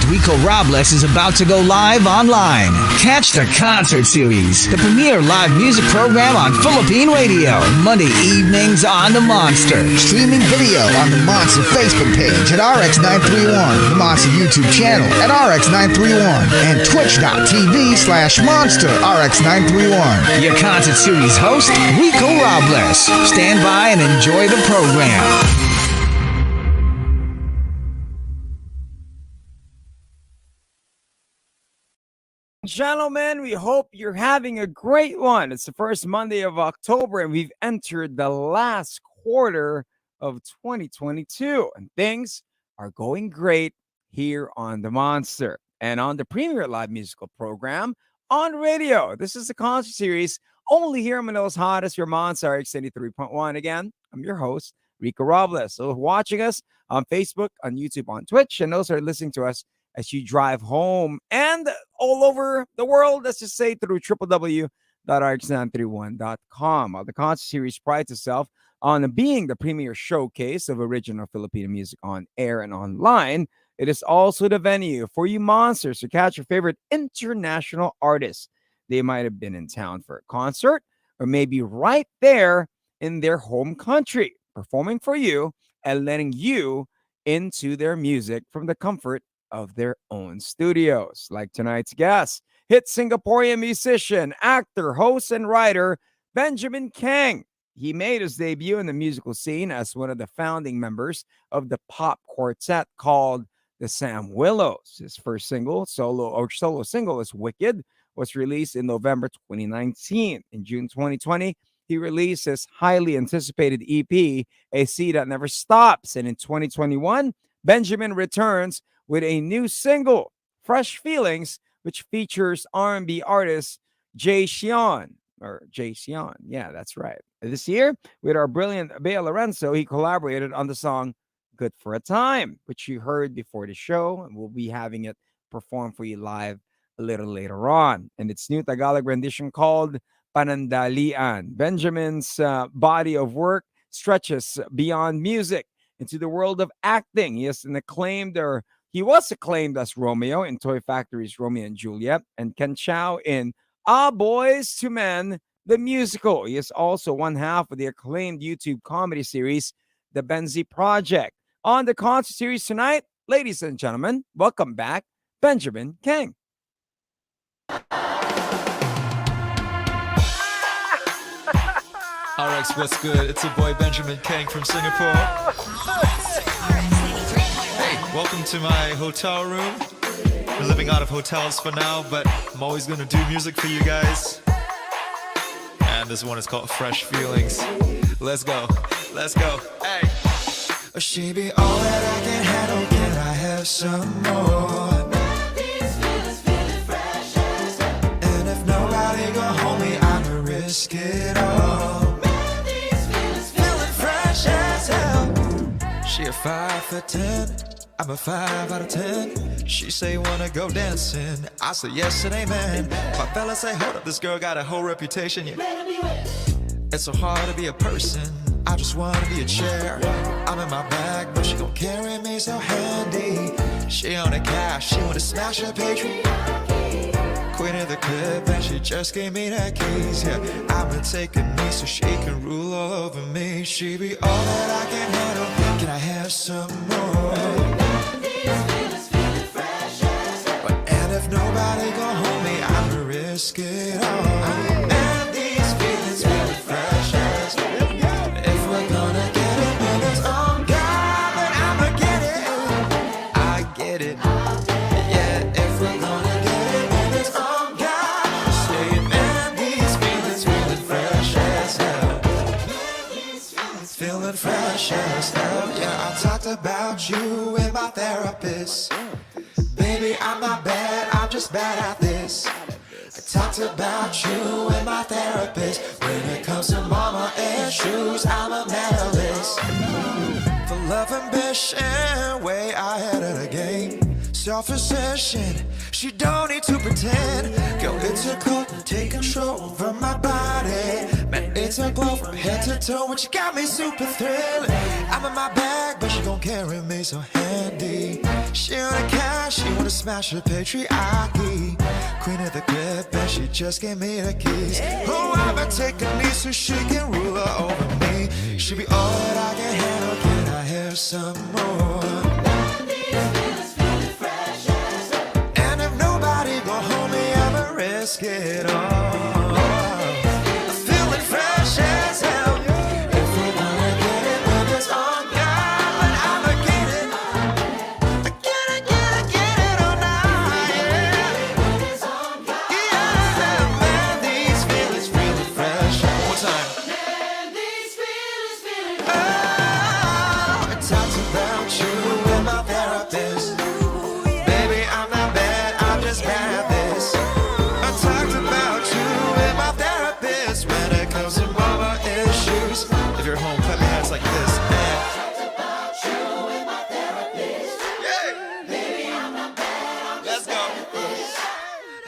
Rico Robles is about to go live online. Catch the concert series, the premier live music program on Philippine radio, Monday evenings on the Monster. Streaming video on the Monster Facebook page at RX931, the Monster YouTube channel at RX931, and twitch.tv/Monster RX931. Your concert series host, Rico Robles. Stand by and enjoy the program. Gentlemen, we hope you're having a great one. It's the first Monday of October, and we've entered the last quarter of 2022, and things are going great here on the Monster and on the premier live musical program on radio. This is the concert series only here in Manila's hottest, your Monster RX93.1. Again, I'm your host, Rico Robles. So watching us on Facebook, on YouTube, on Twitch, and those are listening to us as you drive home and all over the world, let's just say through www.rx931.com. The concert series prides itself on being the premier showcase of original Filipino music on air and online. It is also the venue for you monsters to catch your favorite international artists. They might have been in town for a concert or maybe right there in their home country, performing for you and letting you into their music from the comfort of their own studios. Like tonight's guest, hit Singaporean musician, actor, host, and writer Benjamin Kheng. He made his debut in the musical scene as one of the founding members of the pop quartet called the Sam Willows. His first solo single is Wicked, was released in November 2019. In June 2020, he released his highly anticipated EP, A Sea That Never Stops. And in 2021, Benjamin returns with a new single, Fresh Feelings, which features R&B artist Jay Sean. Yeah, that's right. This year, with our brilliant Bea Lorenzo, he collaborated on the song Good for a Time, which you heard before the show, and we'll be having it performed for you live a little later on. And its new Tagalog rendition called Panandalian. Benjamin's body of work stretches beyond music into the world of acting. He was acclaimed as Romeo in Toy Factory's Romeo and Juliet, and Ken Chow in Boys to Men, the musical. He is also one half of the acclaimed YouTube comedy series, The Benzi Project. On the concert series tonight, ladies and gentlemen, welcome back, Benjamin Kheng. RX, what's good? It's your boy Benjamin Kheng from Singapore. Hey, welcome to my hotel room. We're living out of hotels for now, but I'm always gonna do music for you guys. And this one is called Fresh Feelings. Let's go, hey. She be all that I can handle, can I have some more? And if nobody gon' hold me, I'ma risk it all. Feeling fresh as hell. She a 5 for 10, I'm a 5 out of 10. She say wanna go dancing, I say yes and amen. My fella say hold up, this girl got a whole reputation. Yeah. It's so hard to be a person, I just wanna be a chair. I'm in my bag, but she gon' carry me so handy. She on the cash, she wanna smash her pastry. Queen of the crib, and she just gave me the keys. Yeah, I'ma take a knee so she can rule all over me. She be all that I can handle, can I have some more? And if nobody gon' hold me, I'ma risk it all. And these feelings feeling fresh as hell. If we're gonna get it, then it's on God, but I'ma get it. I get it. Yeah, if we're gonna get it, then it's on God. Say it, man, these feelings feeling fresh as hell. Feeling fresh as hell. Yeah, I talked about you with my therapist. Baby, I'm not bad, I'm just bad at this. I talked about you and my therapist. When it comes to mama issues, I'm a medalist. For love ambition, way ahead of the game. Self-assertion, she don't need to pretend. Girl, it's a cult and take control over my body. Man, it's a glow from head to toe, which got me super thrilled. I'm in my bag, but she gon' carry me so handy. She on the cash, she wanna smash her patriarchy. Queen of the crib, and she just gave me the keys. Oh, I'ma take a knee so she can rule her over me. She be all that I can handle, can I have some more? And if nobody gon' hold me, I'ma risk it all. I'm feeling fresh as hell. If we're gonna get it, then it's on God, but I'ma get it. I get it all night, yeah. Yeah, man, these feelings feeling fresh. One more time. Oh, it talks about you and my therapist. Baby, I'm not bad, I'm just bad at this. I talked about you and my therapist when it comes to mama issues. If you're home, clap your hands like this. Let's go.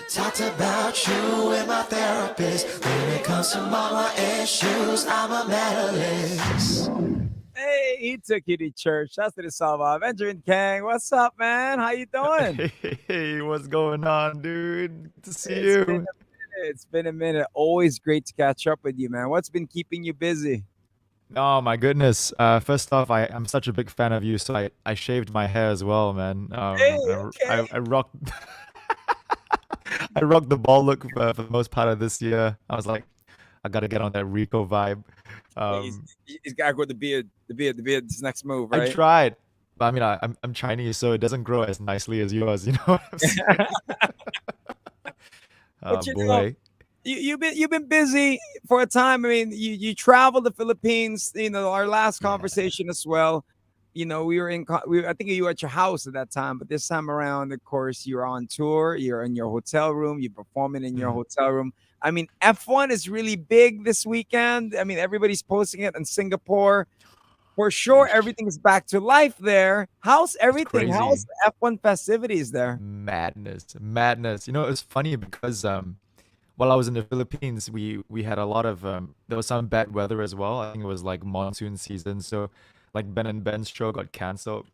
Talked about you and my therapist. When it comes to mama issues, I'm a medalist. Hey, he took you to church. That's what it's all about. Benjamin Kheng, what's up, man? How you doing? Hey, what's going on, dude? Good to see It's you. been a minute. It's been a minute. Always great to catch up with you, man. What's been keeping you busy? Oh my goodness. First off, I'm such a big fan of you, so I shaved my hair as well, man. Hey, I rocked I rocked the ball look for the most part of this year. I was like, I gotta get on that Rico vibe. He's, he's got to go with the beard. The beard's next move, I right? tried, but I mean, I'm Chinese, so it doesn't grow as nicely as yours. You know what I'm saying? Oh But you know, boy. you've been busy for a time. I mean, you traveled the Philippines. You know, our last Yeah. conversation as well. You know, we were I think you were at your house at that time, but this time around, of course, you're on tour. You're in your hotel room. You're performing in your Mhm. hotel room. I mean, F1 is really big this weekend. I mean, everybody's posting it in Singapore. For sure, everything's back to life there. How's everything? How's Crazy. the F1 festivities there? Madness. You know, it's funny because while I was in the Philippines, we had a lot of there was some bad weather as well. I think it was like monsoon season, so like Ben and Ben's show got canceled.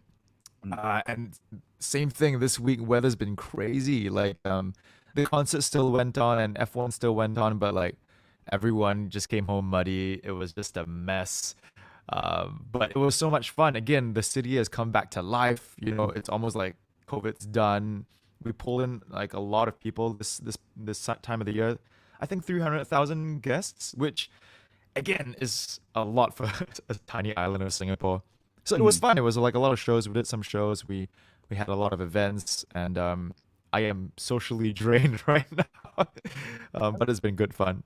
And same thing this week, weather's been crazy. Like the concert still went on and F1 still went on, but like everyone just came home muddy. It was just a mess. But it was so much fun. Again, the city has come back to life. You know, it's almost like COVID's done. We pull in like a lot of people this time of the year. I think 300,000 guests, which again is a lot for a tiny island of Singapore. So it was fun. It was like a lot of shows. We did some shows. We had a lot of events, and I am socially drained right now. But it's been good fun.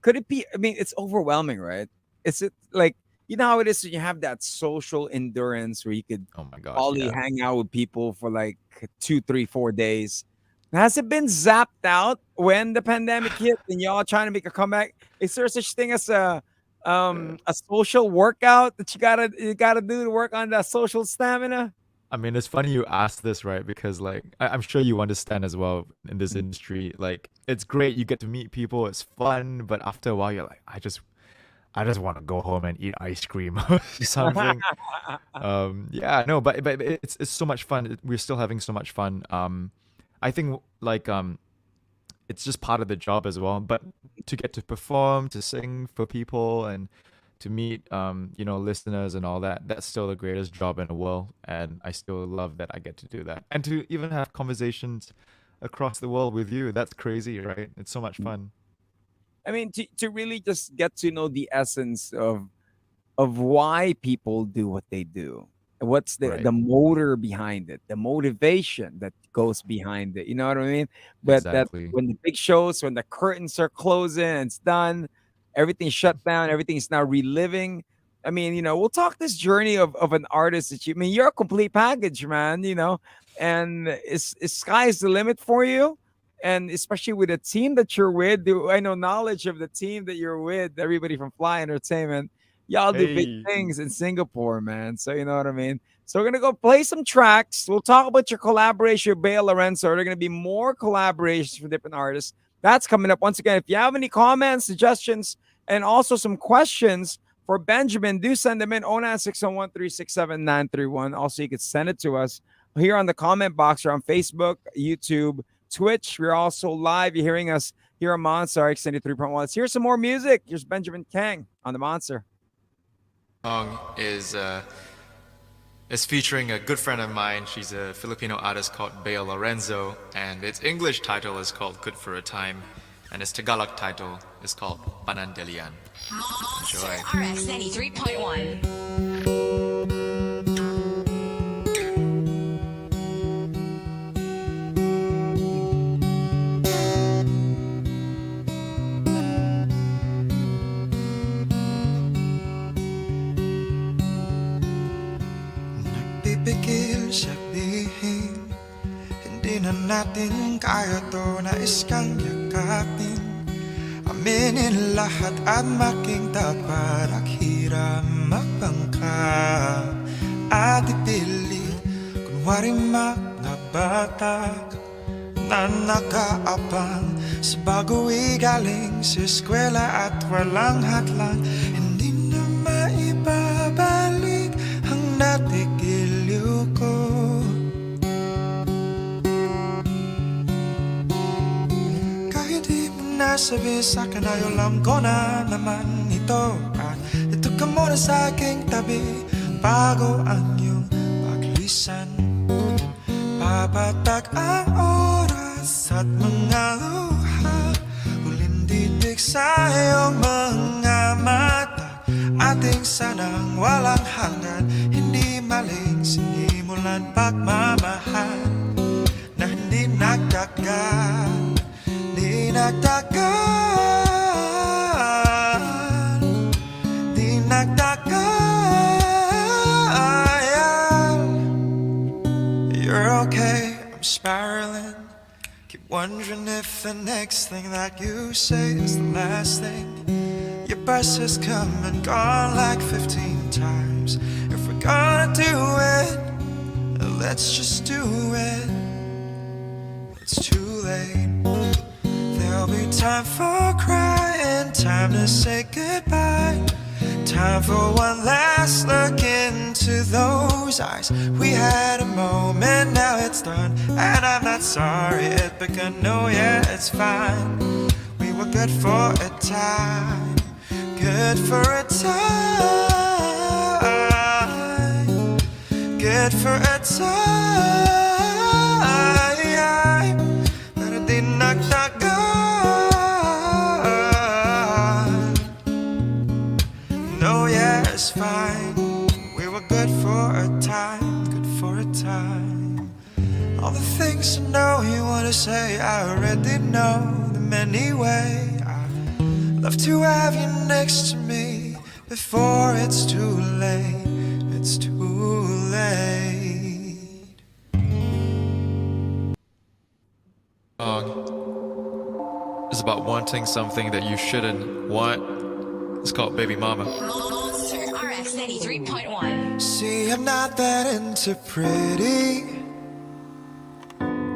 Could it be? I mean, it's overwhelming, right? Is it like, you know how it is when you have that social endurance where you could Oh my gosh, only yeah. hang out with people for like 2, 3, 4 days? Has it been zapped out when the pandemic hit and y'all trying to make a comeback? Is there such thing as a social workout that you gotta do to work on that social stamina? I mean, it's funny you asked this, right? Because like I'm sure you understand as well in this industry. Like it's great, you get to meet people, it's fun, but after a while you're like, I just want to go home and eat ice cream or something. Yeah, no, but it's so much fun. We're still having so much fun. I think like it's just part of the job as well. But to get to perform, to sing for people, and to meet you know, listeners and all that, that's still the greatest job in the world. And I still love that I get to do that. And to even have conversations across the world with you, that's crazy, right? It's so much fun. I mean, to really just get to know the essence of why people do what they do. What's the Right. motor behind it, the motivation that goes behind it. You know what I mean? But that Exactly. when the big shows, when the curtains are closing and it's done, everything's shut down, everything's now reliving. I mean, you know, we'll talk this journey of an artist that you, I mean, you're a complete package, man, you know, and it's sky's the limit for you. And especially with the team that you're with, I know knowledge of the team that you're with, everybody from Fly Entertainment. Y'all do big Hey. things in Singapore, man. So you know what I mean? So we're gonna go play some tracks. We'll talk about your collaboration with Bea Lorenzo. There are gonna be more collaborations for different artists. That's coming up. Once again, if you have any comments, suggestions, And also some questions for Benjamin. Do send them in 0961136791. Also, you can send it to us here on the comment box or on Facebook, YouTube, Twitch. We're also live. You're hearing us here on Monster RX93.1. Let's hear some more music. Here's Benjamin Kheng on the Monster. Song is featuring a good friend of mine. She's a Filipino artist called Bea Lorenzo, and its English title is called Good for a Time, and its Tagalog title is called Panandalian. Monster RX93.1. Pipikil sabihin, hindi na natin kaya to, nais kang yakapin. Aminin lahat at making tapat, hirap magpangka at ipilit. Kunwari mga bata na nakaabang sa bago'y galing sa eskwela at walang hatlang. Hindi na maibabalik ang natigilyo ko. Kahit di mo nasabi sa'kin ay alam ko na naman ito. At ito ka muna sa aking tabi bago ang iyong paglisan. Papatak ang oras at mga luha, huling titig sa iyong mga mata. Ating sanang walang hanggan, hindi maling sinimulan pagmamahal na hindi nagtagal, di nagtagal, di nagtagal. You're okay, I'm spiraling. Keep wondering if the next thing that you say is the last thing. Your bus has come and gone like 15 times. If we're gonna do it, let's just do it. It's too late. There'll be time for crying, time to say goodbye, time for one last look into those eyes. We had a moment, now it's done, and I'm not sorry it begun. No, yeah, it's fine. We were good for a time, good for a time, good for a time. But it did not go. No, yeah, it's fine. We were good for a time, good for a time. All the things I know you wanna say, I already know them anyway. Love to have you next to me before it's too late. It's too late. Song is about wanting something that you shouldn't want. It's called Baby Mama. Monster RX93.1. See, I'm not that into pretty.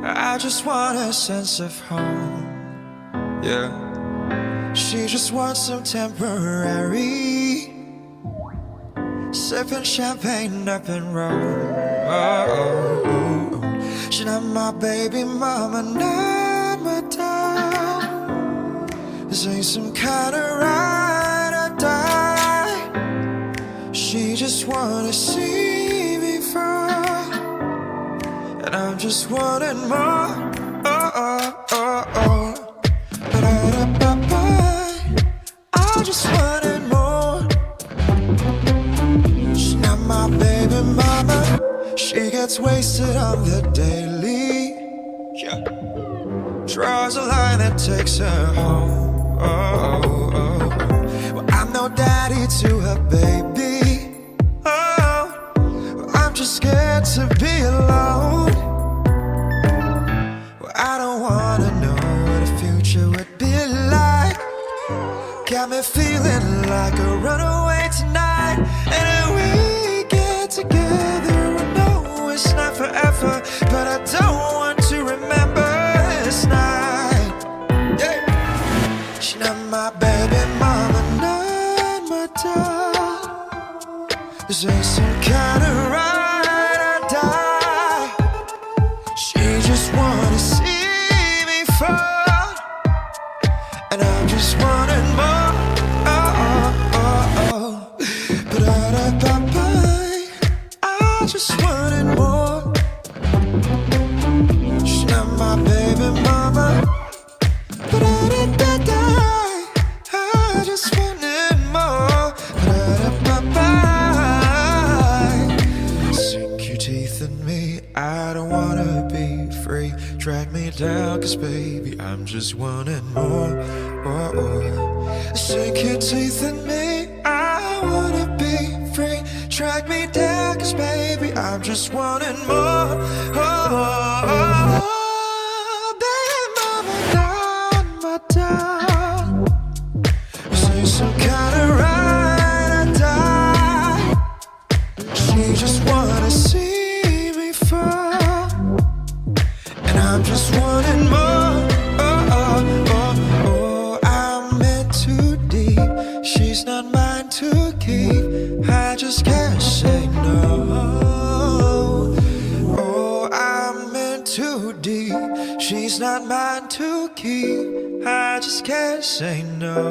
I just want a sense of home. Yeah. She just wants some temporary, sipping champagne up in Rome. Oh. She not my baby mama, not my dog. This ain't some kind of ride or die. She just wanna see me fall, and I'm just wanting more. I just wanted more. She's not my baby mama. She gets wasted on the daily. Yeah. Draws a line that takes her home. Well, I'm no daddy to her baby. Oh, I'm just scared to be alone. Well, I don't wanna know what the future would be like. Got me feeling like a runaway tonight. And if we get together, I know it's not forever, but I don't want to remember this night. Yeah. She's not my baby mama, no. die. This ain't some kind of ride or die. She just wanna see me fall, and I'm just wanting more. Ba-da-da-ba-ba. I just wanted more. She's not my baby mama. Ba-da-da-da-da. I just wanted more. Ba-da-da-ba-ba. Sink your teeth in me. I don't wanna be free. Drag me down, 'cause baby, I'm just wanting more. Sink your teeth in me. I wanna be free. Drag me down, 'cause baby, I'm just wanting more. Baby, mama, down, my down. This ain't some kind of ride or die. She just wanna see me fall, and I'm just wanting more. I'm in too deep. She's not mine to keep. I just can't say no. Oh, I'm in too deep. She's not mine to keep. I just can't say no.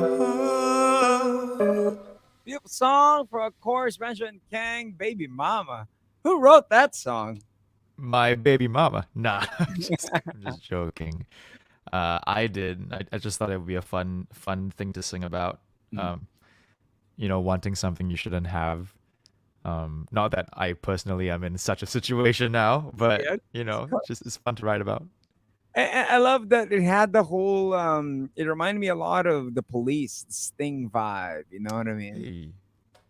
Beautiful song for, of course, Benjamin Kheng, Baby Mama. Who wrote that song? My baby mama. Nah, I'm just joking. I did. I just thought it would be a fun thing to sing about. Wanting something you shouldn't have. Not that I personally am in such a situation now, but it's fun to write about. I love that it had the whole. It reminded me a lot of the Police Sting vibe. You know what I mean?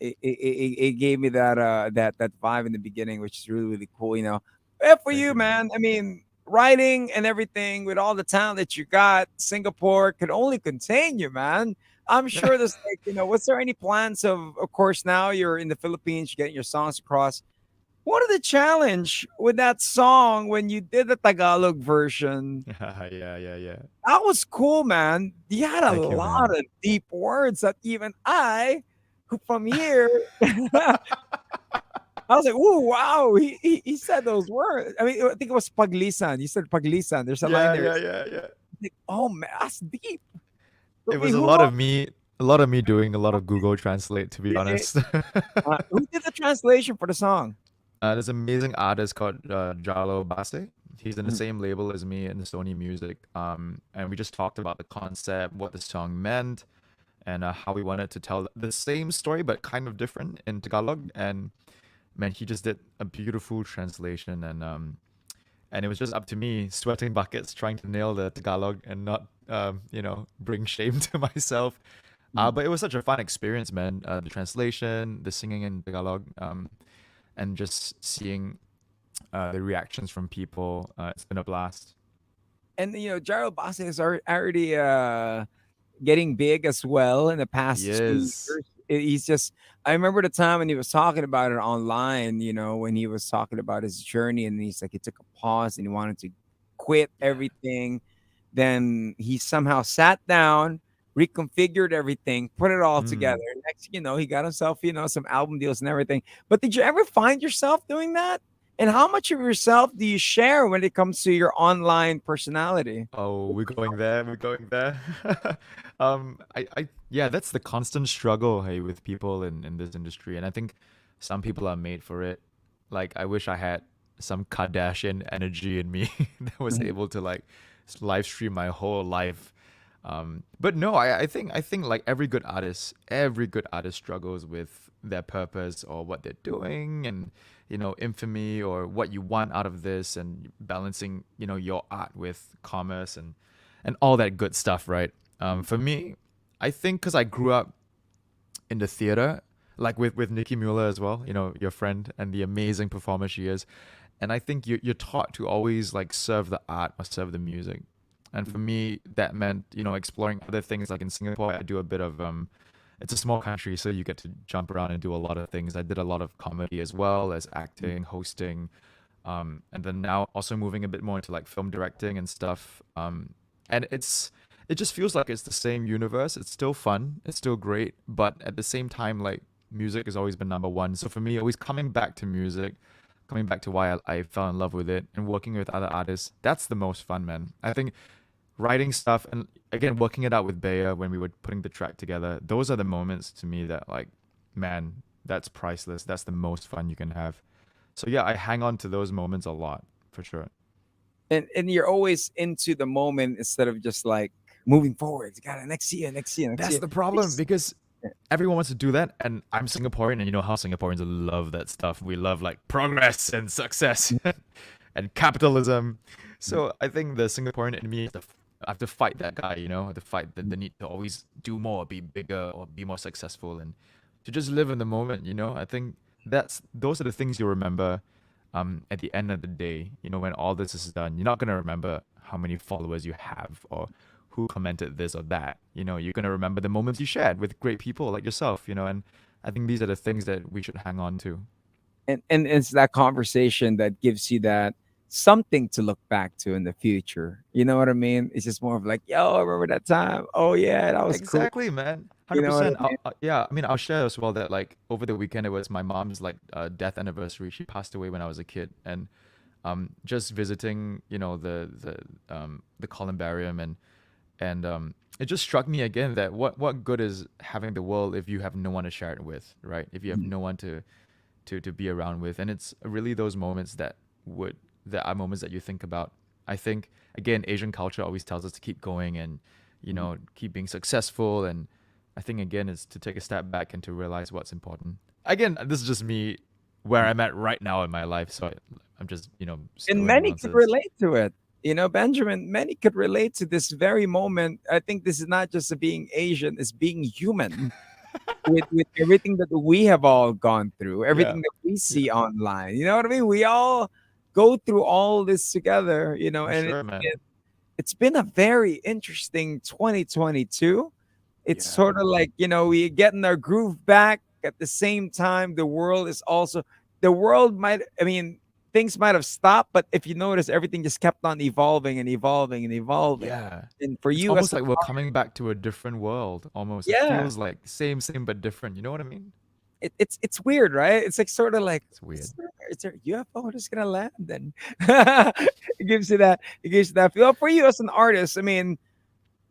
Hey. It gave me that vibe in the beginning, which is really really cool. For Thank you, you, man. I mean, writing and everything with all the talent that you got, Singapore could only contain you, man. I'm sure there's was there any plans of course, now you're in the Philippines, you're getting your songs across. What are the challenge with that song when you did the Tagalog version? Yeah. That was cool, man. You had a Thank you, lot man. of deep words that even I, who from here, I was like, "Ooh, wow!" He said those words. I mean, I think it was paglisan. You said paglisan. There's a line there. Yeah. Like, oh man, that's deep. I It mean, was a lot of me doing a lot of Google Translate, to be honest. who did the translation for the song? There's an amazing artist called Jalo Base. He's in the Mm. same label as me in Sony Music. And we just talked about the concept, what the song meant, and how we wanted to tell the same story but kind of different in Tagalog. And man, he just did a beautiful translation, and it was just up to me sweating buckets trying to nail the Tagalog and not bring shame to myself. But it was such a fun experience, man. The translation, the singing in Tagalog, and just seeing the reactions from people. It's been a blast. And Gyro Basse is already getting big as well in the past few Yes. years. He's just. I remember the time when he was talking about it online. When he was talking about his journey, and he's like, he took a pause and he wanted to quit everything. Then he somehow sat down, reconfigured everything, put it all together. Next, thing you know, he got himself, some album deals and everything. But did you ever find yourself doing that? And how much of yourself do you share when it comes to your online personality? Oh, we're going there. We're going there. Yeah, that's the constant struggle, hey, with people in this industry, and I think some people are made for it. Like, I wish I had some Kardashian energy in me that was able to live stream my whole life. But no, I think like every good artist struggles with their purpose or what they're doing, and infamy or what you want out of this, and balancing your art with commerce and all that good stuff, right? For me, I think because I grew up in the theater, like with Nikki Mueller as well, your friend, and the amazing performer she is. And I think you're taught to always like serve the art or serve the music. And for me, that meant, exploring other things. Like in Singapore, I do a bit of it's a small country, so you get to jump around and do a lot of things. I did a lot of comedy as well as acting, hosting, and then now also moving a bit more into like film directing and stuff. And it just feels like it's the same universe. It's still fun. It's still great. But at the same time, like music has always been number one. So for me, always coming back to music, coming back to why I fell in love with it and working with other artists, that's the most fun, man. I think writing stuff and again, working it out with Bea when we were putting the track together, those are the moments to me that like, man, that's priceless. That's the most fun you can have. So yeah, I hang on to those moments a lot for sure. And you're always into the moment instead of just like moving forward. You got next year, next year, next That's year. the problem It's- because everyone wants to do that, and I'm Singaporean, and you know how Singaporeans love that stuff. We love like progress and success and capitalism. So I think the Singaporean in me I have to fight that guy, you know, I have to fight the need to always do more, be bigger, or be more successful, and to just live in the moment. You know, I think those are the things you remember. At the end of the day, you know, when all this is done, you're not gonna remember how many followers you have or who commented this or that. You know, you're gonna remember the moments you shared with great people like yourself. You know, and I think these are the things that we should hang on to. and it's that conversation that gives you that something to look back to in the future. You know what I mean? It's just more of like, yo, I remember that time. Oh yeah, that was cool. Exactly, man. You know what I 100%. Yeah, I mean, I'll share as well that like over the weekend it was my mom's like death anniversary. She passed away when I was a kid, and just visiting, you know, the columbarium and it just struck me again that what good is having the world if you have no one to share it with, right? If you have no one to be around with, and it's really those moments that are moments that you think about. I think again, Asian culture always tells us to keep going and you know keep being successful, and I think again it's to take a step back and to realize what's important. Again, this is just me where I'm at right now in my life, so I'm just you know And spilling many could nonsense. relate to it. You know, Benjamin, many could relate to this very moment. I think this is not just being Asian, it's being human with everything that we have all gone through, Yeah, everything that we yeah, see online. You know what I mean? We all go through all this together, you know, for and sure, man. it's been a very interesting 2022. It's Yeah. sort of like, you know, we getting our groove back at the same time. The world is also, the world might, I mean, things might have stopped, but if you notice, everything just kept on evolving and evolving and evolving. Yeah. And for It's you as almost an like we're coming back to a different world, almost. It yeah, feels like same but different. You know what I mean? it's weird, right? It's like sort of like It's weird. is there a UFO just gonna land? And it gives you that feel. For you as an artist, I mean,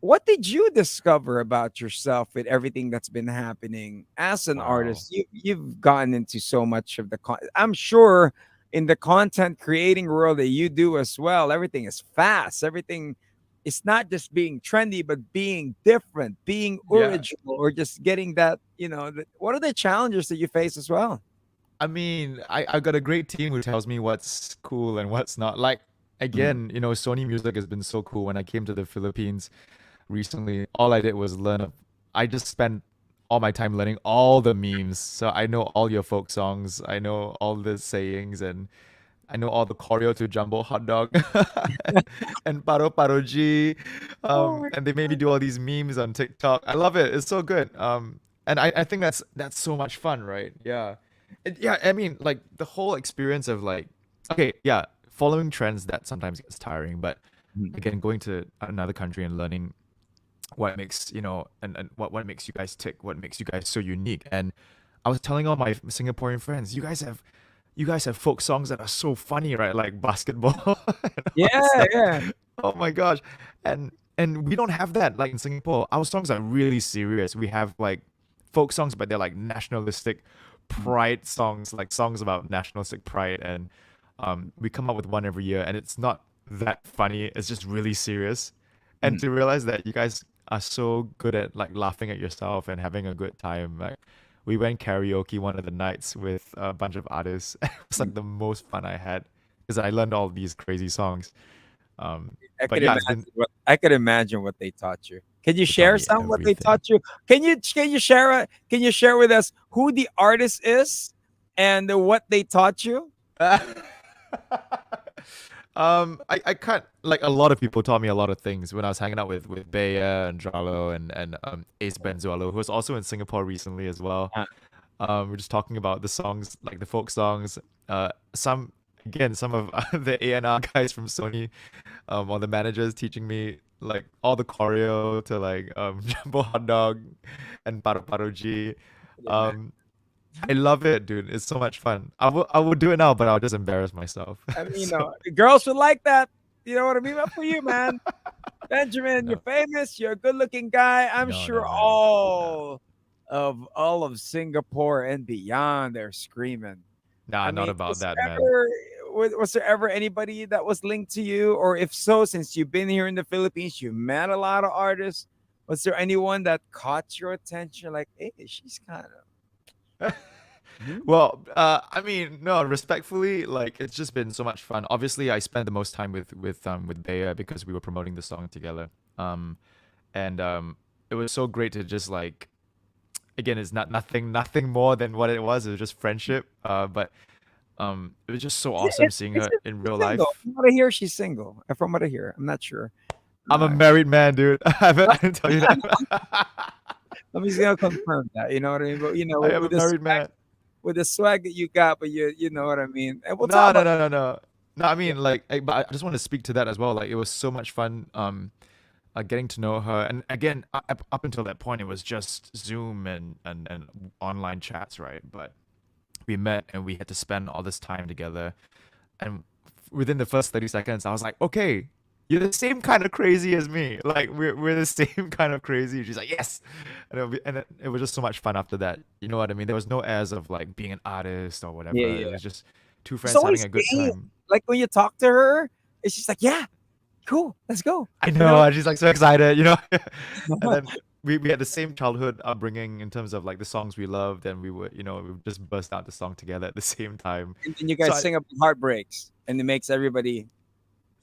what did you discover about yourself with everything that's been happening as an Wow. artist? You've gotten into so much of the I'm sure in the content creating world that you do as well, everything is fast. Everything it's not just being trendy, but being different, being Yeah. original, or just getting that, you know, what are the challenges that you face as well? I mean, I got a great team who tells me what's cool and what's not. Like, Mhm. again, you know, Sony Music has been so cool. When I came to the Philippines recently, all I did was I just spent all my time learning all the memes. So I know all your folk songs. I know all the sayings and I know all the choreo to Jumbo Hot Dog and Paro Paro G. Oh my And they made me do all these memes on TikTok. I love it. It's so good. And I think that's so much fun, right? Yeah. Yeah, I mean, like the whole experience of like, okay, yeah, following trends that sometimes gets tiring, but Mhm. again, going to another country and learning what makes, you know, and what makes you guys tick, what makes you guys so unique. And I was telling all my Singaporean friends, you guys have folk songs that are so funny, right? Like basketball and all that Yeah, stuff. yeah. Oh my gosh. And we don't have that like in Singapore. Our songs are really serious. We have like folk songs, but they're like nationalistic pride songs, like songs about nationalistic pride. And we come up with one every year, and it's not that funny. It's just really serious. And Mhm. to realize that you guys are so good at like laughing at yourself and having a good time. Like we went karaoke one of the nights with a bunch of artists. It was like the most fun I had because I learned all these crazy songs. I But could yeah, it's been imagine what they taught you. Can you they taught share me some what they everything. taught you? Can you share with us who the artist is and what they taught you? I can't like a lot of people taught me a lot of things when I was hanging out with Bea and Dralo and Ace Benzuelo, who was also in Singapore recently as well. Uh, We're just talking about the songs, like the folk songs. Some again, some of the A&R guys from Sony, or the managers teaching me like all the choreo to like Jumbo Hot Dog and Paru Paru G. Um, I love it, dude. It's so much fun. I would do it now, but I'll just embarrass myself. I mean, So, girls would like that. You know what I mean? But for you, man, Benjamin, you're no, famous. You're a good-looking guy. I'm no, sure no, man. No, all of Singapore and beyond, they're screaming. nah, I not mean, about that, man. was there ever anybody that was linked to you, or if so, since you've been here in the Philippines, you met a lot of artists. Was there anyone that caught your attention? Like, hey, she's kind of. Well, I mean, no, respectfully, like it's just been so much fun. Obviously, I spent the most time with Bea because we were promoting the song together. And it was so great to just like, again, it's nothing more than what it was. It was just friendship. But it was just so awesome seeing her in real life. Single. From what I hear, she's single. From what I hear, I'm not sure. I'm a married man, dude. I didn't tell you that. I'm just gonna confirm that. You know what I mean? But I am a married man. with the swag that you got, but you know what I mean. And we'll No, talk no, about no, no, no. No, I mean, like, but I just want to speak to that as well. Like, it was so much fun, getting to know her. And again, up until that point, it was just Zoom and online chats, right? But we met and we had to spend all this time together. And within the first 30 seconds, I was like, okay, you're the same kind of crazy as me. Like, we're the same kind of crazy. She's like, yes. And it was just so much fun after that. You know what I mean? There was no airs of like being an artist or whatever. Yeah, It yeah. was just two It's friends having always a good game. time. Like when you talk to her, it's just like, yeah, cool, let's go. I You know, know? and she's like so excited, you know. And then we had the same childhood upbringing in terms of like the songs we loved, and we would, we would just burst out the song together at the same time. And then you So guys I sing about heartbreaks, and it makes everybody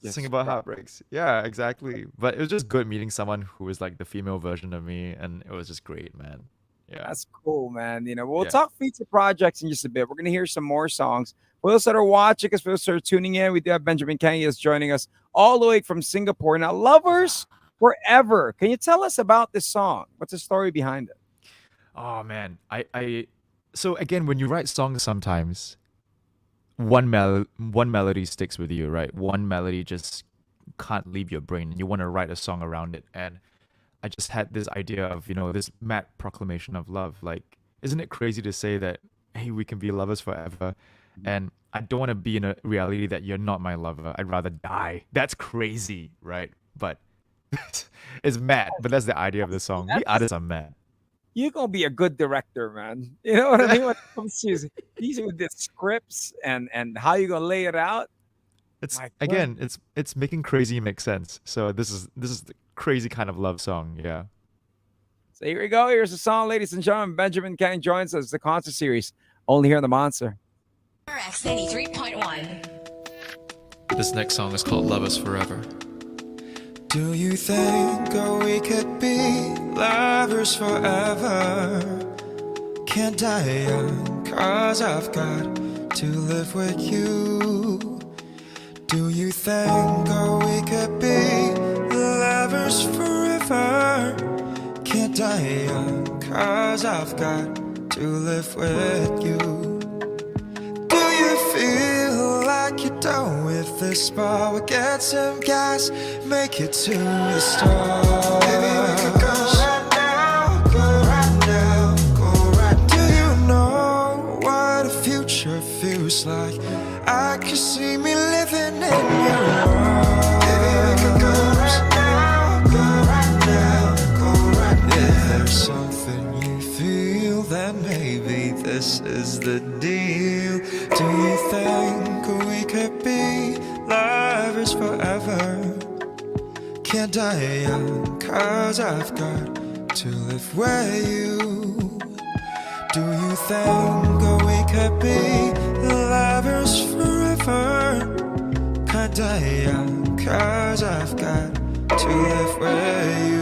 just sing about cry. heartbreaks. Yeah, exactly. But it was just good meeting someone who was like the female version of me, and it was just great, man. Yeah. That's cool, man. We'll Yeah. talk future projects in just a bit. We're gonna hear some more songs. For those that are watching, because for those that are tuning in, we do have Benjamin Kheng is joining us all the way from Singapore. Now, Lovers Forever. Can you tell us about this song? What's the story behind it? Oh man, so again, when you write songs, sometimes one melody sticks with you, right? One melody just can't leave your brain. You want to write a song around it, and I just had this idea of this mad proclamation of love. Like, isn't it crazy to say that hey, we can be lovers forever? And I don't want to be in a reality that you're not my lover. I'd rather die. That's crazy, right? But it's mad. But that's the idea of the song. We artists are mad. You're gonna be a good director, man. You know what I mean? When it comes to these with the scripts and how you're gonna lay it out. It's My again, it's making crazy make sense. So this is the crazy kind of love song. Yeah. So here we go. Here's the song, ladies and gentlemen. Benjamin Kheng joins us. The concert series only here on the Monster. RX93.1. This next song is called Love Us Forever. Do you think we could be lovers forever? Can't die young, cause I've got to live with you. Do you think we could be lovers forever? Can't die young, cause I've got to live with you. Do you feel like you're done with this bar? We'll get some gas, make it to the stars. Maybe we could go right now, go right now, go right now. Do you know what the future feels like? I can see me living in your world. Maybe we could go right now, go right now, go right now. If there's something you feel, then maybe this is the deal. Do you think we could be lovers forever? Can't die young, cause I've got to live with you. Do you think we could be lovers forever? Can't die young, cause I've got to live with you.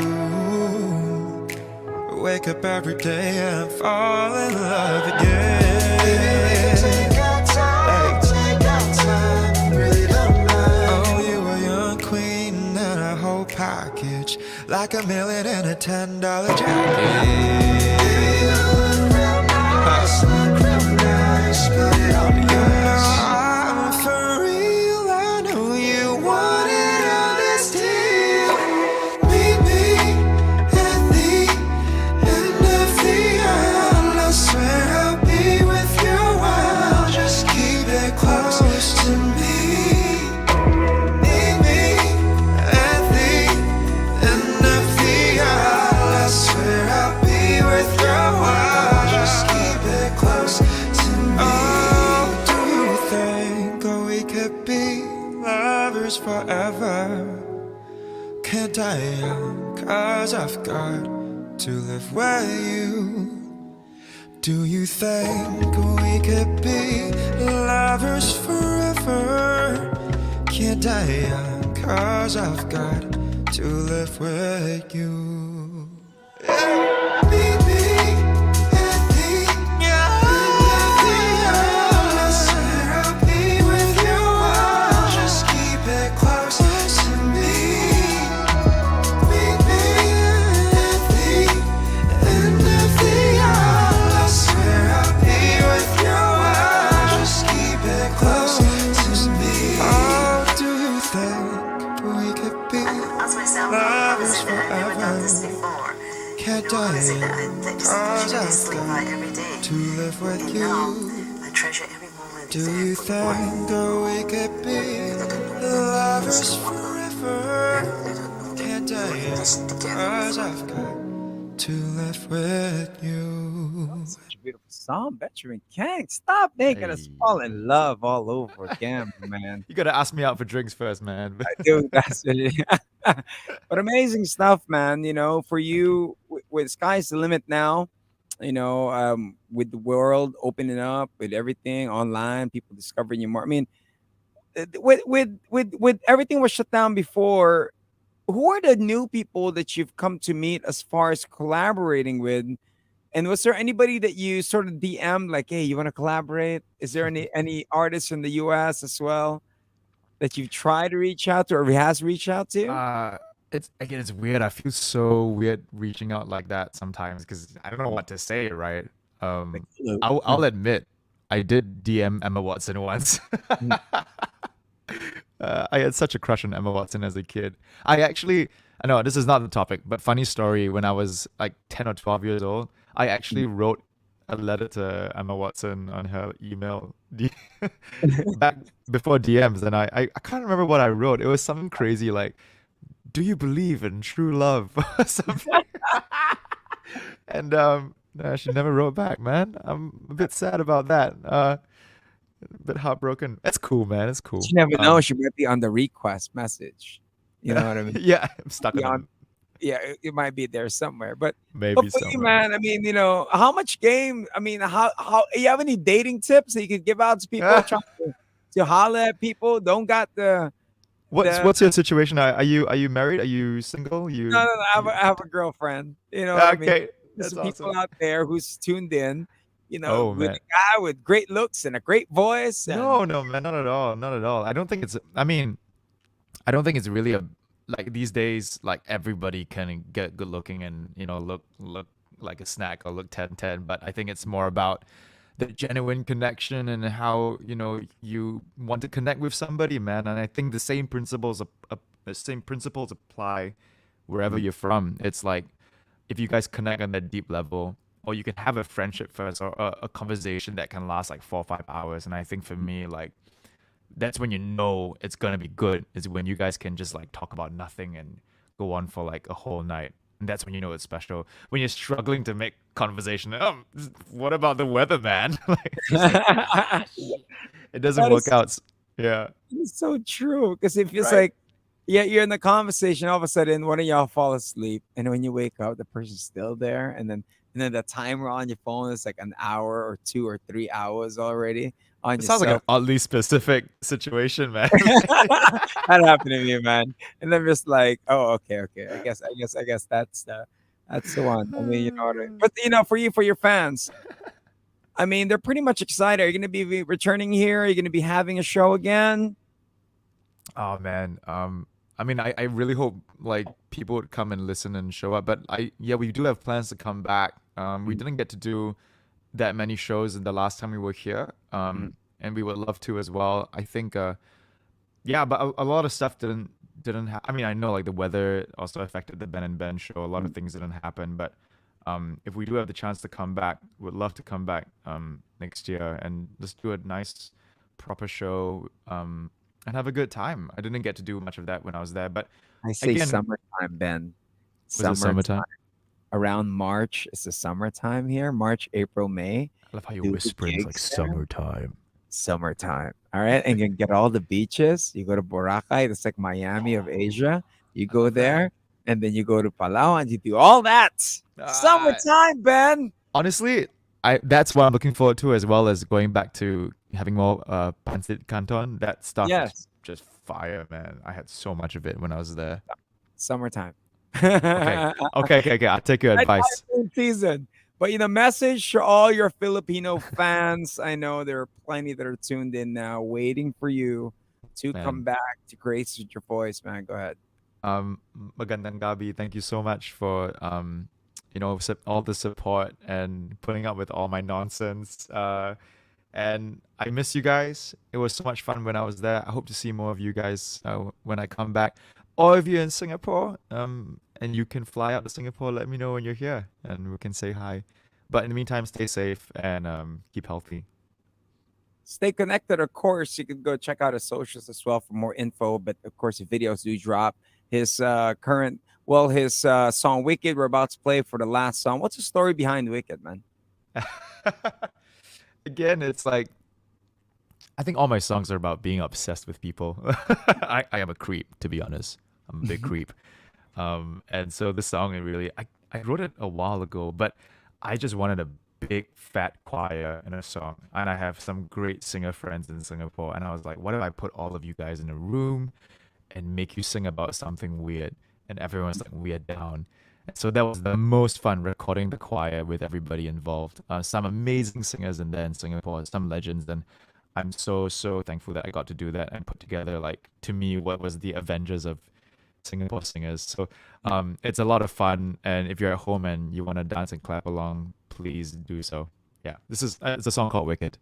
Wake up every day and fall in love again. Take our time, really don't mind. Oh, you a young queen and a whole package, like $1 million and a $10 jacket. I'm for real, I know you wanted all this deal. lovers forever. Can't die young, cause I've got to live with you. Do you think we could be lovers forever? Can't die young, cause I've got to live with you. Baby, and me, I swear I'll be with you. Just keep it close to me. Baby, and the end of the hour, I swear I'll be with you. Just keep it close to me. Oh, do you think we could be Ask myself, lovers I've never done this forever? before. Can't What is it die that just cause I've sleep by every got day? to live with And now you. I treasure every moment. Do you think we could be lovers forever? Can't die cause I've got to live with you. Such a beautiful song, Benjamin Kheng. Stop making us Hey. fall in love all over again, man. You gotta ask me out for drinks first, man. Dude, that's really but amazing stuff, man. You know, for you, with sky's the limit now. You know, with the world opening up, with everything online, people discovering you more. I mean, with everything was shut down before. Who are the new people that you've come to meet as far as collaborating with? And was there anybody that you sort of DM'd like, hey, you want to collaborate? Is there any artists in the US as well that you've tried to reach out to or has reached out to? It's weird. I feel so weird reaching out like that sometimes because I don't know what to say, right? I'll admit I did DM Emma Watson once. I had such a crush on Emma Watson as a kid. I know this is not the topic, but funny story. When I was like 10 or 12 years old, I actually wrote a letter to Emma Watson on her email back before DMs, and I can't remember what I wrote. It was something crazy like, "Do you believe in true love?" or something. And no, she never wrote back, man. I'm a bit sad about that. A bit heartbroken. It's cool, man. It's cool. You never know. She might be on the request message. You know what I mean? Yeah, I'm stuck Be on on- Yeah, it might be there somewhere. But maybe for you, somewhere. man, I mean, you know, how much game? I mean, how you have any dating tips that you could give out to people trying to holler at people? Don't got the What's your situation? Are you married? Are you single? no. I have a girlfriend. You know what I mean? Okay, There's that's some people awesome. out there who's tuned in. You know, Oh, with man. a guy with great looks and a great voice. And, No, man, not at all, not at all. I don't think it's. I mean, I don't think it's really a like these days. Like everybody can get good looking and look like a snack or look 10-10. But I think it's more about the genuine connection and how you want to connect with somebody, man. And I think the same principles apply wherever you're from. It's like if you guys connect on that deep level, or you can have a friendship first, or a conversation that can last like 4 or 5 hours. And I think for me, like that's when you know it's gonna be good. Is when you guys can just like talk about nothing and go on for like a whole night. And that's when you know it's special. When you're struggling to make conversation, what about the weather, man? Like, it doesn't That work is- out. Yeah. It's so true. Because it feels Right. like, yeah, you're in the conversation, all of a sudden one of y'all fall asleep, and when you wake up, the person's still there, and then the timer on your phone is like an hour or 2 or 3 hours already on It your sounds like cell an oddly specific situation, man. that happened to me, man. And I'm just like, oh, okay. I guess that's the one. I mean, you know what I mean? But for your fans, I mean, they're pretty much excited. Are you gonna be returning here? Are you gonna be having a show again? Oh man. I mean, I really hope like people would come and listen and show up. But we do have plans to come back. We didn't get to do that many shows in the last time we were here. And we would love to as well. I think but a lot of stuff didn't I mean, I know like the weather also affected the Ben and Ben show. A lot of things didn't happen, but if we do have the chance to come back, we'd love to come back next year and just do a nice proper show and have a good time. I didn't get to do much of that when I was there, but I say again, summertime, Ben. was it summertime? Around March. It's the summertime here. March, April, May. I love how you're Do the whispering. It's like gigs there. summertime. summertime. All right. And you can get all the beaches. You go to Boracay, that's like Miami of Asia. You I go love that. there, and then you go to Palau and you do all that. Ah, Summertime, Ben. honestly, I that's what I'm looking forward to, as well as going back to having more pancit canton. That stuff is Yes. just fire, man. I had so much of it when I was there. Summertime. Okay, Right okay. I'll take your advice, typhoon season. But message to all your Filipino fans. I know there are plenty that are tuned in now, waiting for you to come man. back to grace with your voice, man. Go ahead. Magandang gabi. Thank you so much for all the support and putting up with all my nonsense. And I miss you guys. It was so much fun when I was there. I hope to see more of you guys when I come back. Or if you're in Singapore, and you can fly out to Singapore, let me know when you're here, and we can say hi. But in the meantime, stay safe and keep healthy. Stay connected. Of course, you can go check out his socials as well for more info. But of course, the videos do drop. His his song "Wicked" we're about to play for the last song. What's the story behind "Wicked," man? Again, it's like I think all my songs are about being obsessed with people. I am a creep, to be honest. I'm a big creep. And so this song, I wrote it a while ago, but I just wanted a big fat choir in a song. And I have some great singer friends in Singapore. And I was like, what if I put all of you guys in a room and make you sing about something weird? And everyone's like weird down. And so that was the most fun recording the choir with everybody involved. Some amazing singers in there in Singapore, some legends. And I'm so thankful that I got to do that and put together, like, to me, what was the Avengers of Singapore singers. So it's a lot of fun, and if you're at home and you want to dance and clap along, please do so. Yeah, this is it's a song called Wicked.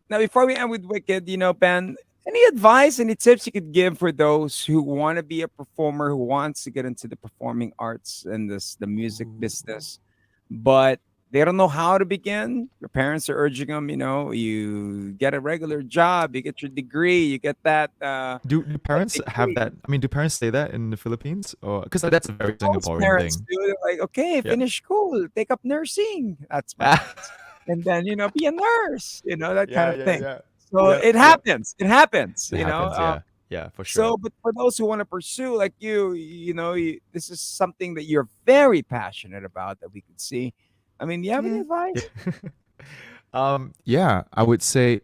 Now, before we end with Wicked, Ben, any advice, any tips you could give for those who want to be a performer, who wants to get into the performing arts and the music business, but they don't know how to begin? Your parents are urging them, you get a regular job, you get your degree, you get that. Do parents have Degree. that? I mean, do parents say that in the Philippines, or because that's a very Most Singaporean parents thing? do. They're like, okay, Yeah. finish school, take up nursing. That's my parents. And then, be a nurse, that kind of thing. Yeah. So Yeah, it yeah. happens. It happens, It happens. Yeah, for sure. So, but for those who want to pursue, like this is something that you're very passionate about that we could see. I mean, do you have any advice? Yeah, I would say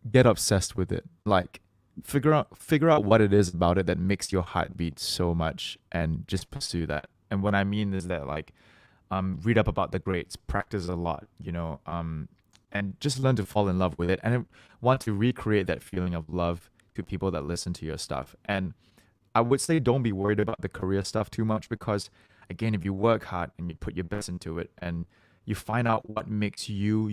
get obsessed with it. Like figure out what it is about it that makes your heart beat so much, and just pursue that. And what I mean is that, like, read up about the greats, practice a lot, and just learn to fall in love with it, and I want to recreate that feeling of love to people that listen to your stuff. And I would say don't be worried about the career stuff too much, because again, if you work hard and you put your best into it and you find out what makes you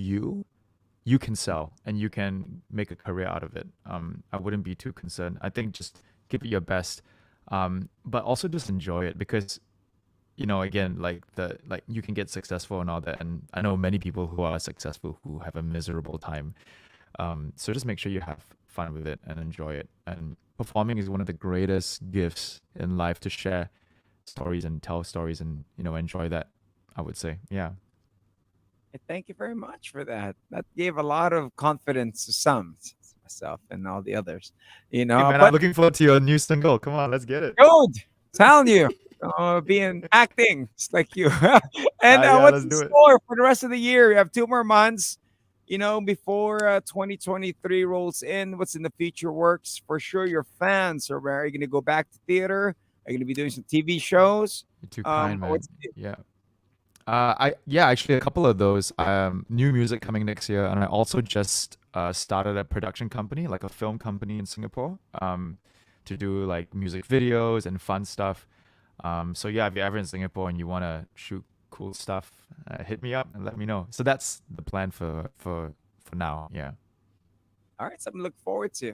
can sell and you can make a career out of it. I wouldn't be too concerned. I think just give it your best, but also just enjoy it, because again, like you can get successful and all that, and I know many people who are successful who have a miserable time. So just make sure you have fun with it and enjoy it. And performing is one of the greatest gifts in life, to share stories and tell stories and enjoy that, I would say. Yeah. Thank you very much for that. That gave a lot of confidence to some, myself and all the others. Hey man, I'm But looking forward to your new single. Come on, let's get it. good, telling you, being acting just like you. And Yeah, what's let's in do it. store for the rest of the year? We have 2 more months. Before 2023 rolls in, what's in the future works? For sure, your fans are you going to go back to theater? Are you going to be doing some TV shows? You're too kind, man. What's Yeah. Actually a couple of those. New music coming next year, and I also just started a production company, like a film company in Singapore, to do like music videos and fun stuff. So yeah, if you're ever in Singapore and you want to shoot cool stuff, hit me up and let me know. So that's the plan for now. Yeah. All right, something to look forward to.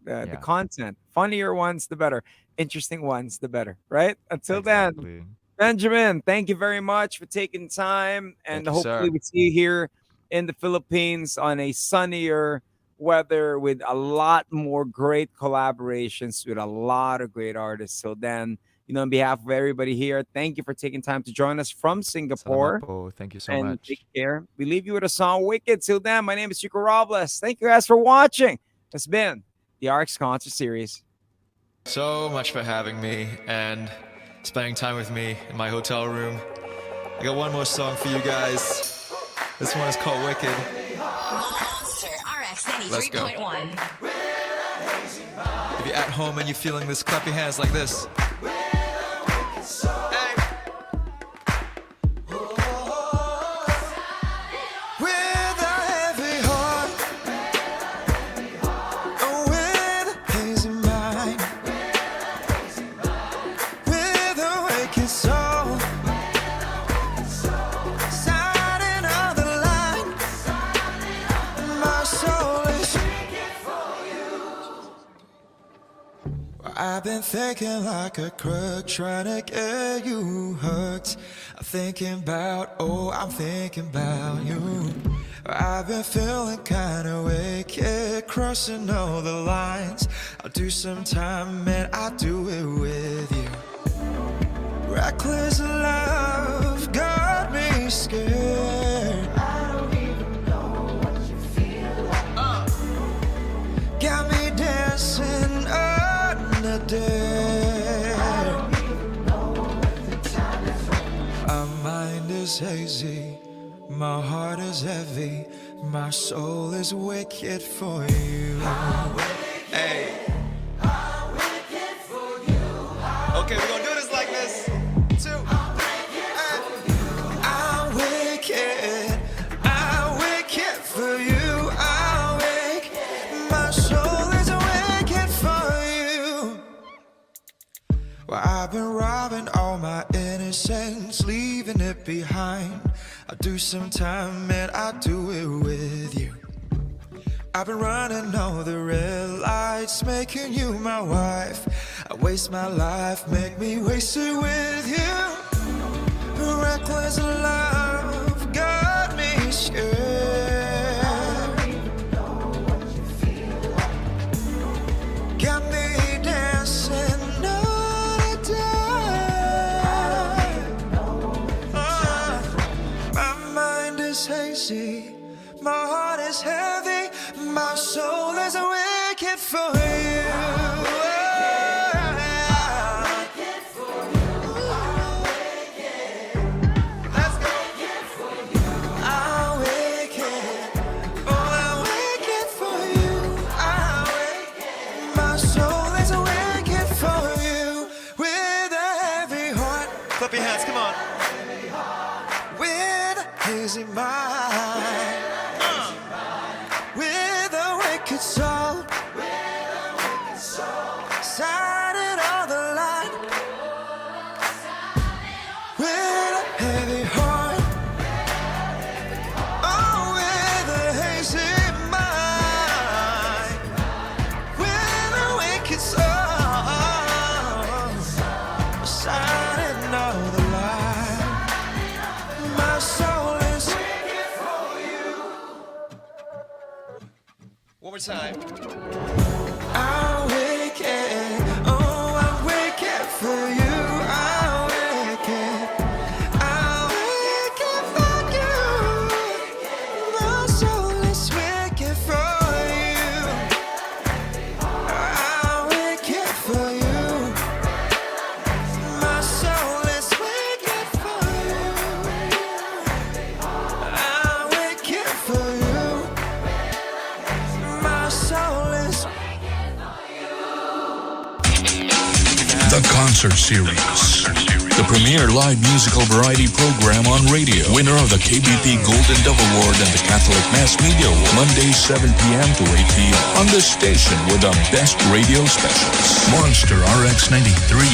The Yeah. content, funnier ones, the better. Interesting ones, the better. Right? Until then, Exactly. Benjamin, thank you very much for taking time, and Thank you, hopefully sir. we see you here in the Philippines on a sunnier weather with a lot more great collaborations with a lot of great artists. So then, On behalf of everybody here, thank you for taking time to join us from Singapore. Salamat po. Thank you so And much. take care. We leave you with a song, Wicked. Till then, my name is Rico Robles. Thank you guys for watching. It's been the RX Concert Series. So much for having me and spending time with me in my hotel room. I got one more song for you guys. This one is called Wicked. Monster Let's go. RX93.1. If you're at home and you're feeling this, clap your hands like this. Hey. With a heavy heart, with a hazy mind, with a wicked soul, signing on the line, my soul is. I've been thinking like a crook, trying to get you hooked. I'm thinking about you. I've been feeling kinda wicked, crossing all the lines. I'll do some time and I'll do it with you. Reckless love got me scared. I don't even know what you feel like. Got me dancing on the dead. I don't even know what the time is. My mind is hazy, my heart is heavy, my soul is wicked for you. Hey. Okay, we're gonna do this like this. 2. I'm wicked for you. I'm wicked. My soul is wicked for you. Well, I've been robbing all my innocence, leaving it behind. I do some time and I do it with you. I've been running all the red lights, making you my wife. I waste my life, make me waste it with you. Reckless love got me scared. Got me dancing all the time. My mind is hazy, my heart is heavy, my soul is wicked for you. Let's go. I'm wicked. Oh, I'm wicked for you. I'm wicked. My soul is wicked for you. With a heavy heart, Clap your hands, come on. with a hazy mind, with a wicked soul, signing on the line, with a heavy heart, oh, with a hazy mind, with a wicked soul, signing on the line. My soul is wicked for you. One more time. I'm wicked. Oh, I'm wicked for you. I'm wicked. I'm wicked for you. My soul is wicked for you. I'm wicked for you. My soul is wicked for you. I'm wicked for you. My soul is. The Concert Series. The premier live musical variety program on radio. Winner of the KBP Golden Dove Award and the Catholic Mass Media Award. Mondays 7 p.m. to 8 p.m. on this station with the best radio specials. Monster RX93.